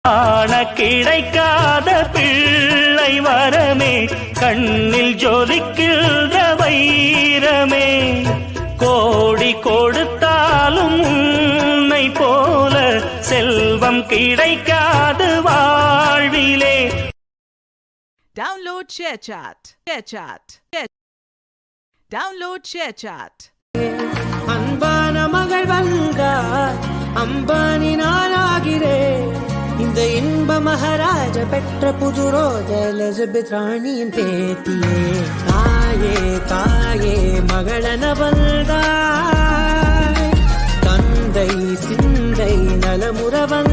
காண கிடைக்காத பிள்ளை வரமே, கண்ணில் ஜொலிக்கின்ற வைரமே, கோடி கொடுத்தாலும் உன்னை போல செல்வம் கிடைக்காது வாழ்விலே. Download ShareChat. Download ShareChat. அன்பான மகள் வந்தார், அம்பானி நானாகிறேன். இந்த இன்ப மகாராஜ பெற்ற புது ரோஜ எலிசபெத் ராணியின் பேத்தியே. தாயே தாயே மகளன வந்தாய், தந்தை சிந்தை நலமுற வந்தாய்.